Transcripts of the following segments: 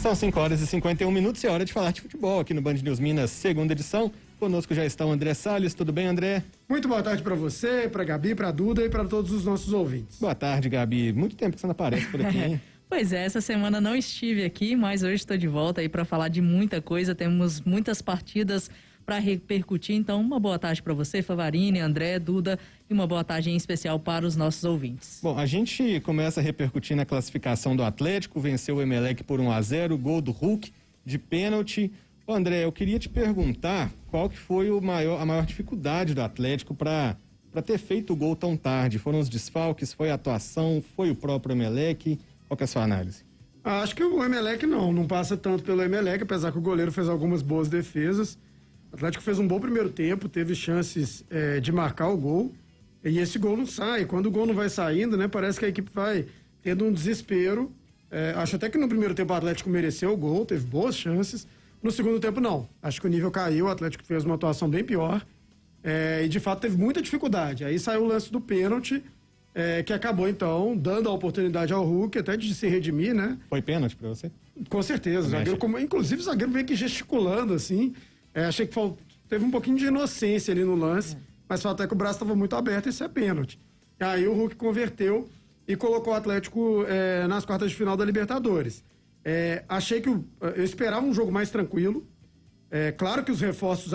São 5h51 e é hora de falar de futebol aqui no Band News Minas, segunda edição. Conosco já está o André Salles. Tudo bem, André? Muito boa tarde para você, para Gabi, para Duda e para todos os nossos ouvintes. Boa tarde, Gabi. Muito tempo que você não aparece por aqui, hein? Pois é, essa semana não estive aqui, mas hoje estou de volta aí para falar de muita coisa. Temos muitas partidas para repercutir, então uma boa tarde para você, Favarini, André, Duda, e uma boa tarde em especial para os nossos ouvintes. Bom, a gente começa a repercutir na classificação do Atlético, venceu o Emelec por 1-0, gol do Hulk de pênalti. Ô André, eu queria te perguntar qual que foi a maior dificuldade do Atlético para ter feito o gol tão tarde. Foram os desfalques, foi a atuação, foi o próprio Emelec? Qual que é a sua análise? Acho que o Emelec não passa tanto pelo Emelec, apesar que o goleiro fez algumas boas defesas. O Atlético fez um bom primeiro tempo, teve chances de marcar o gol, e esse gol não sai. Quando o gol não vai saindo, né, parece que a equipe vai tendo um desespero. Acho até que no primeiro tempo o Atlético mereceu o gol, teve boas chances. No segundo tempo, não. Acho que o nível caiu, o Atlético fez uma atuação bem pior, e de fato teve muita dificuldade. Aí saiu o lance do pênalti, que acabou então dando a oportunidade ao Hulk até de se redimir, né? Foi pênalti pra você? Com certeza. Inclusive o zagueiro meio que gesticulando, assim. Achei que teve um pouquinho de inocência ali no lance, mas só até que o braço estava muito aberto, isso é pênalti. Aí o Hulk converteu e colocou o Atlético nas quartas de final da Libertadores. Achei que eu esperava um jogo mais tranquilo. Claro que os reforços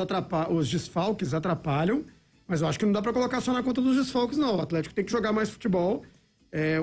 os desfalques atrapalham, mas eu acho que não dá para colocar só na conta dos desfalques, não. O Atlético tem que jogar mais futebol.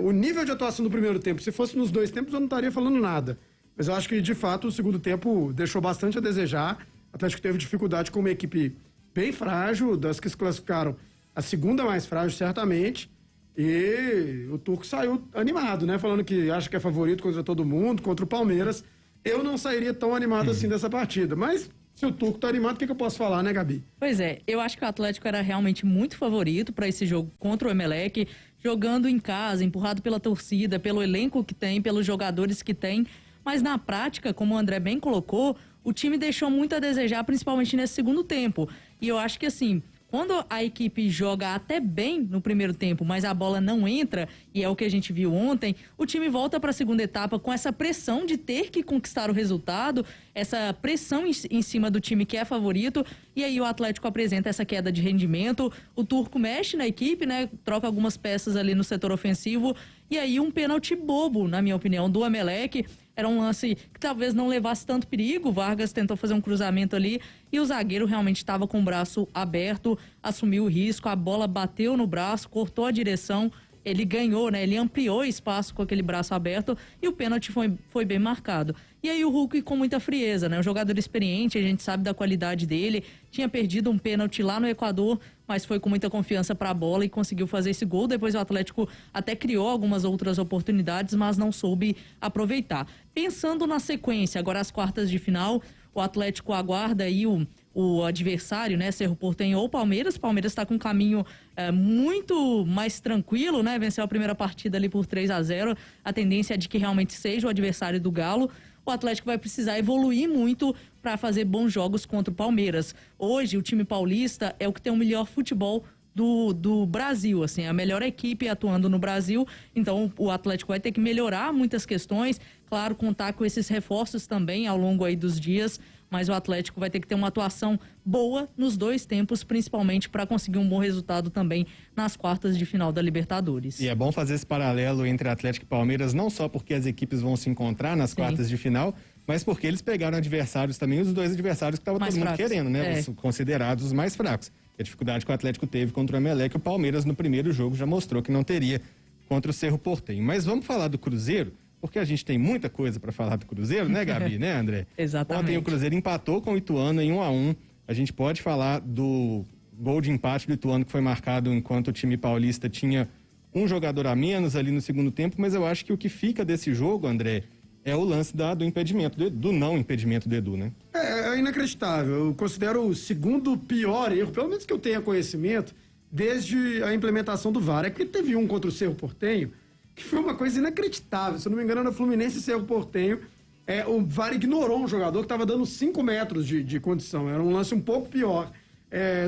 O nível de atuação do primeiro tempo, se fosse nos dois tempos, eu não estaria falando nada. Mas eu acho que, de fato, o segundo tempo deixou bastante a desejar. O Atlético teve dificuldade com uma equipe bem frágil, das que se classificaram, a segunda mais frágil, certamente. E o Turco saiu animado, né? Falando que acha que é favorito contra todo mundo, contra o Palmeiras. Eu não sairia tão animado assim dessa partida. Mas se o Turco tá animado, o que eu posso falar, né, Gabi? Pois é, eu acho que o Atlético era realmente muito favorito para esse jogo contra o Emelec, jogando em casa, empurrado pela torcida, pelo elenco que tem, pelos jogadores que tem. Mas na prática, como o André bem colocou, o time deixou muito a desejar, principalmente nesse segundo tempo. E eu acho que assim, quando a equipe joga até bem no primeiro tempo, mas a bola não entra, e é o que a gente viu ontem, o time volta para a segunda etapa com essa pressão de ter que conquistar o resultado, essa pressão em cima do time que é favorito, e aí o Atlético apresenta essa queda de rendimento, o Turco mexe na equipe, né, troca algumas peças ali no setor ofensivo, e aí um pênalti bobo, na minha opinião, do Emelec. Era um lance que talvez não levasse tanto perigo. O Vargas tentou fazer um cruzamento ali e o zagueiro realmente estava com o braço aberto, assumiu o risco, a bola bateu no braço, cortou a direção, ele ganhou, né? Ele ampliou o espaço com aquele braço aberto e o pênalti foi bem marcado. E aí o Hulk com muita frieza, né? Um jogador experiente, a gente sabe da qualidade dele, tinha perdido um pênalti lá no Equador, mas foi com muita confiança para a bola e conseguiu fazer esse gol. Depois o Atlético até criou algumas outras oportunidades, mas não soube aproveitar. Pensando na sequência, agora as quartas de final, o Atlético aguarda aí o adversário, né, Cerro Porteño ou Palmeiras. Palmeiras está com um caminho muito mais tranquilo, né? Venceu a primeira partida ali por 3-0. A tendência é de que realmente seja o adversário do Galo. O Atlético vai precisar evoluir muito para fazer bons jogos contra o Palmeiras. Hoje, o time paulista é o que tem o melhor futebol do Brasil, assim, a melhor equipe atuando no Brasil, então o Atlético vai ter que melhorar muitas questões, claro, contar com esses reforços também ao longo aí dos dias, mas o Atlético vai ter que ter uma atuação boa nos dois tempos, principalmente para conseguir um bom resultado também nas quartas de final da Libertadores. E é bom fazer esse paralelo entre Atlético e Palmeiras, não só porque as equipes vão se encontrar nas quartas de final, mas porque eles pegaram adversários também, os dois adversários que estava todo mundo querendo, né? Os considerados os mais fracos. A dificuldade que o Atlético teve contra o Emelec, o Palmeiras no primeiro jogo já mostrou que não teria contra o Cerro Porteño. Mas vamos falar do Cruzeiro, porque a gente tem muita coisa para falar do Cruzeiro, né, Gabi, né, André? Exatamente. Ontem o Cruzeiro empatou com o Ituano em 1-1. A gente pode falar do gol de empate do Ituano que foi marcado enquanto o time paulista tinha um jogador a menos ali no segundo tempo, mas eu acho que o que fica desse jogo, André, é o lance do impedimento, do não impedimento do Edu, né? É inacreditável. Eu considero o segundo pior erro, pelo menos que eu tenha conhecimento, desde a implementação do VAR. É que teve um contra o Cerro Porteño, que foi uma coisa inacreditável. Se eu não me engano, no Fluminense e Cerro Porteño, o VAR ignorou um jogador que estava dando 5 metros de condição. Era um lance um pouco pior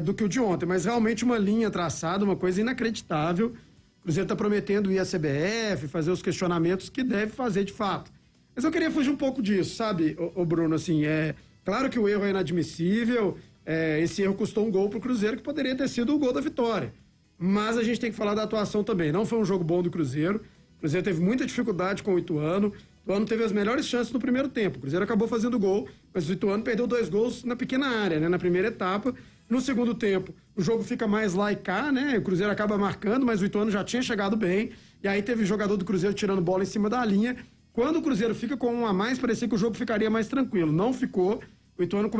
do que o de ontem, mas realmente uma linha traçada, uma coisa inacreditável. O Cruzeiro está prometendo ir à CBF, fazer os questionamentos que deve fazer de fato. Mas eu queria fugir um pouco disso, sabe, ô Bruno, assim, claro que o erro é inadmissível, esse erro custou um gol pro Cruzeiro que poderia ter sido o gol da vitória. Mas a gente tem que falar da atuação também. Não foi um jogo bom do Cruzeiro. O Cruzeiro teve muita dificuldade com o Ituano. O Ituano teve as melhores chances no primeiro tempo. O Cruzeiro acabou fazendo gol, mas o Ituano perdeu 2 gols na pequena área, né? Na primeira etapa. No segundo tempo, o jogo fica mais lá e cá, né? O Cruzeiro acaba marcando, mas o Ituano já tinha chegado bem. E aí teve jogador do Cruzeiro tirando bola em cima da linha. Quando o Cruzeiro fica com um a mais, parecia que o jogo ficaria mais tranquilo. Não ficou. O Ituano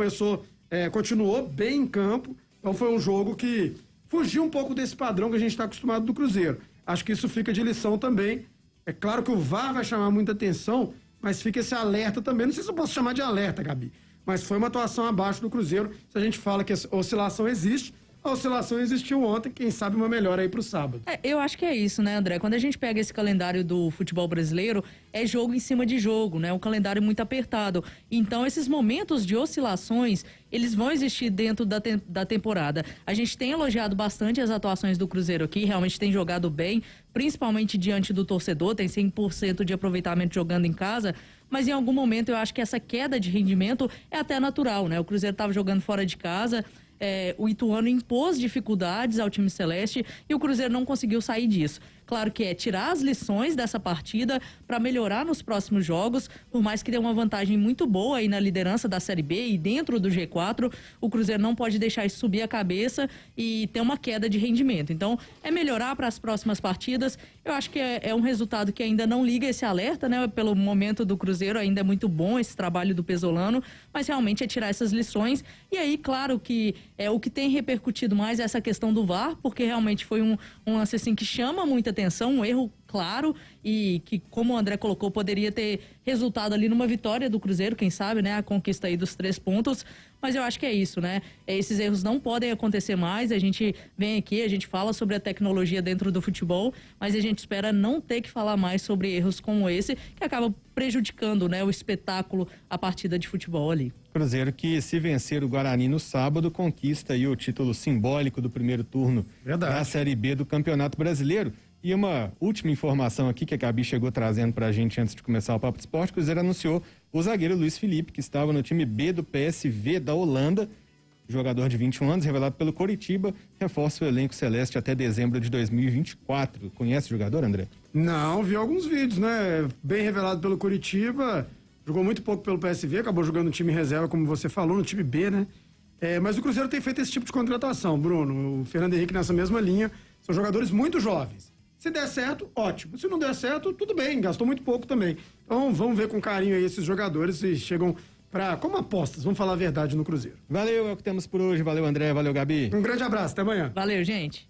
continuou bem em campo. Então foi um jogo que fugiu um pouco desse padrão que a gente está acostumado do Cruzeiro. Acho que isso fica de lição também. É claro que o VAR vai chamar muita atenção, mas fica esse alerta também. Não sei se eu posso chamar de alerta, Gabi, mas foi uma atuação abaixo do Cruzeiro. Se a gente fala que a oscilação existe, a oscilação existiu ontem, quem sabe uma melhora aí pro sábado. Eu acho que é isso, né, André? Quando a gente pega esse calendário do futebol brasileiro, é jogo em cima de jogo, né? Um calendário muito apertado. Então, esses momentos de oscilações, eles vão existir dentro da temporada. A gente tem elogiado bastante as atuações do Cruzeiro aqui, realmente tem jogado bem, principalmente diante do torcedor, tem 100% de aproveitamento jogando em casa, mas em algum momento eu acho que essa queda de rendimento é até natural, né? O Cruzeiro estava jogando fora de casa, o Ituano impôs dificuldades ao time celeste e o Cruzeiro não conseguiu sair disso. Claro que tirar as lições dessa partida para melhorar nos próximos jogos, por mais que dê uma vantagem muito boa aí na liderança da Série B e dentro do G4, o Cruzeiro não pode deixar isso subir a cabeça e ter uma queda de rendimento. Então, é melhorar para as próximas partidas. Eu acho que é um resultado que ainda não liga esse alerta, né? Pelo momento do Cruzeiro, ainda é muito bom esse trabalho do Pesolano, mas realmente é tirar essas lições. E aí, claro que o que tem repercutido mais é essa questão do VAR, porque realmente foi um lance assim que chama muita atenção, um erro claro e que, como o André colocou, poderia ter resultado ali numa vitória do Cruzeiro, quem sabe, né? A conquista aí dos 3 pontos, mas eu acho que é isso, né? Esses erros não podem acontecer mais, a gente vem aqui, a gente fala sobre a tecnologia dentro do futebol, mas a gente espera não ter que falar mais sobre erros como esse, que acaba prejudicando, né, o espetáculo, a partida de futebol ali. Cruzeiro que, se vencer o Guarani no sábado, conquista aí o título simbólico do primeiro turno da Série B do Campeonato Brasileiro. E uma última informação aqui que a Gabi chegou trazendo pra gente antes de começar o Papo de Esporte, o Cruzeiro anunciou o zagueiro Luiz Felipe, que estava no time B do PSV da Holanda, jogador de 21 anos, revelado pelo Coritiba, reforça o elenco celeste até dezembro de 2024. Conhece o jogador, André? Não, vi alguns vídeos, né? Bem revelado pelo Coritiba, jogou muito pouco pelo PSV, acabou jogando no time reserva, como você falou, no time B, né? Mas o Cruzeiro tem feito esse tipo de contratação, Bruno. O Fernando Henrique nessa mesma linha, são jogadores muito jovens. Se der certo, ótimo. Se não der certo, tudo bem, gastou muito pouco também. Então vamos ver com carinho aí esses jogadores se chegam como apostas, vamos falar a verdade no Cruzeiro. Valeu, é o que temos por hoje. Valeu, André, valeu, Gabi. Um grande abraço, até amanhã. Valeu, gente.